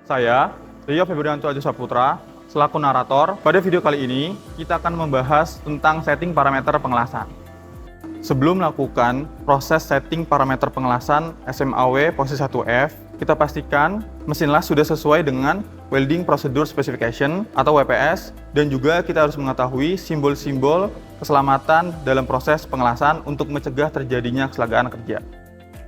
Saya, Rio Febrianto Aji Saputra, selaku narator. Pada video kali ini, kita akan membahas tentang setting parameter pengelasan. Sebelum melakukan proses setting parameter pengelasan SMAW posisi 1F, kita pastikan mesin las sudah sesuai dengan Welding Procedure Specification atau WPS, dan juga kita harus mengetahui simbol-simbol keselamatan dalam proses pengelasan untuk mencegah terjadinya kecelakaan kerja.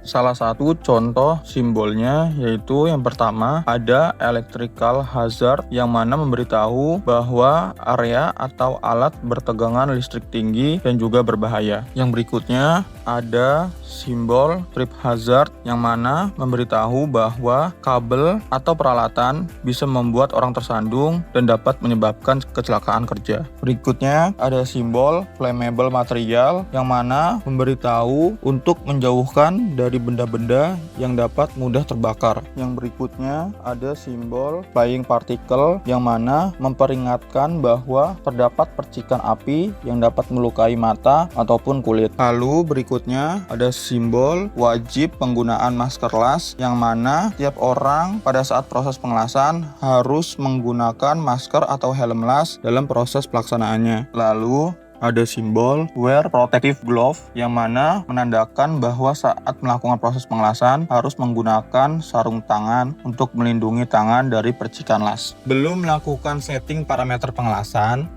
Salah satu contoh simbolnya yaitu yang pertama ada electrical hazard yang mana memberitahu bahwa area atau alat bertegangan listrik tinggi dan juga berbahaya. Yang berikutnya ada simbol trip hazard yang mana memberitahu bahwa kabel atau peralatan bisa membuat orang tersandung dan dapat menyebabkan kecelakaan kerja. Berikutnya ada simbol flammable material yang mana memberitahu untuk menjauhkan dari benda-benda yang dapat mudah terbakar. Yang berikutnya ada simbol flying particle yang mana memperingatkan bahwa terdapat percikan api yang dapat melukai mata ataupun kulit. Lalu berikutnya ada simbol wajib penggunaan masker las yang mana tiap orang pada saat proses pengelasan harus menggunakan masker atau helm las dalam proses pelaksanaannya. Lalu ada simbol wear protective glove yang mana menandakan bahwa saat melakukan proses pengelasan harus menggunakan sarung tangan untuk melindungi tangan dari percikan las. Belum melakukan setting parameter pengelasan.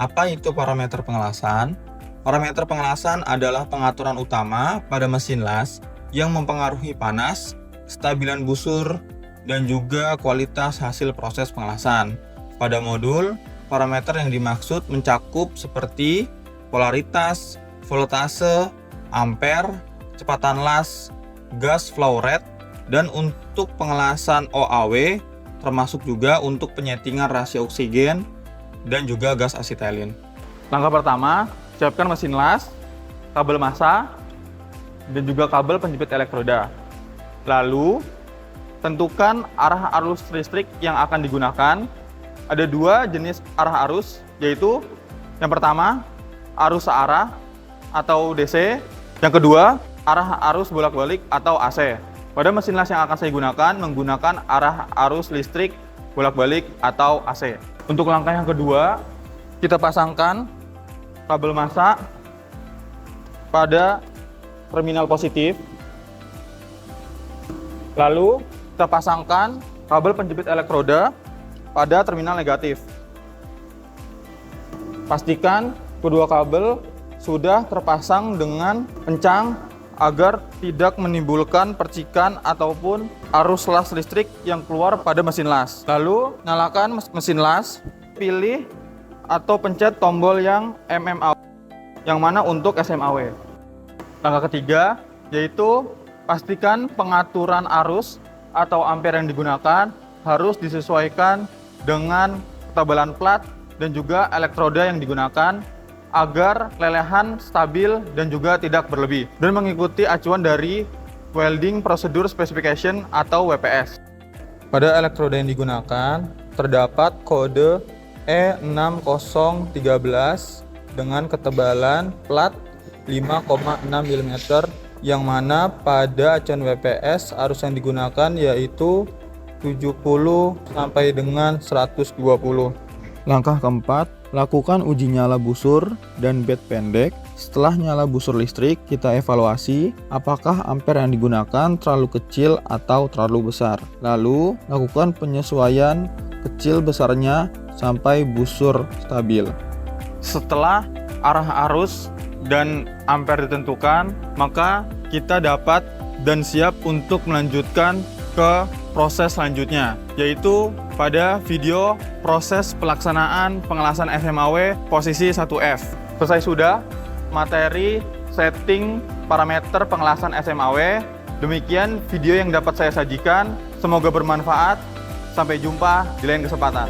Apa itu parameter pengelasan? Parameter pengelasan adalah pengaturan utama pada mesin las yang mempengaruhi panas, kestabilan busur, dan juga kualitas hasil proses pengelasan. Pada modul, parameter yang dimaksud mencakup seperti polaritas, voltase, ampere, kecepatan las, gas flow rate, dan untuk pengelasan OAW termasuk juga untuk penyetingan rasio oksigen dan juga gas asetilin. Langkah pertama, siapkan mesin las, kabel massa, dan juga kabel penjepit elektroda. Lalu, tentukan arah arus listrik yang akan digunakan. Ada dua jenis arah arus, yaitu yang pertama, arus searah atau DC. Yang kedua, arah arus bolak-balik atau AC. Pada mesin las yang akan saya gunakan, menggunakan arah arus listrik bolak-balik atau AC. Untuk langkah yang kedua, kita pasangkan kabel massa pada terminal positif. Lalu, kita pasangkan kabel penjepit elektroda pada terminal negatif. Pastikan kedua kabel sudah terpasang dengan kencang agar tidak menimbulkan percikan ataupun arus las listrik yang keluar pada mesin las. Lalu, nyalakan mesin las, pilih atau pencet tombol yang MMAW, yang mana untuk SMAW. Langkah ketiga, yaitu pastikan pengaturan arus atau ampere yang digunakan harus disesuaikan dengan ketebalan plat dan juga elektroda yang digunakan agar lelehan stabil dan juga tidak berlebih, dan mengikuti acuan dari Welding Procedure Specification atau WPS. Pada elektroda yang digunakan terdapat kode E6013 dengan ketebalan plat 5,6 mm yang mana pada acuan WPS arus yang digunakan yaitu 70 sampai dengan 120. Langkah keempat, lakukan uji nyala busur dan bed pendek. Setelah nyala busur listrik, kita evaluasi apakah ampere yang digunakan terlalu kecil atau terlalu besar. Lalu, lakukan penyesuaian kecil besarnya sampai busur stabil. Setelah arah arus dan ampere ditentukan, maka kita dapat dan siap untuk melanjutkan ke proses selanjutnya, yaitu pada video proses pelaksanaan pengelasan SMAW posisi 1F. Selesai sudah materi setting parameter pengelasan SMAW. Demikian video yang dapat saya sajikan. Semoga bermanfaat. Sampai jumpa di lain kesempatan.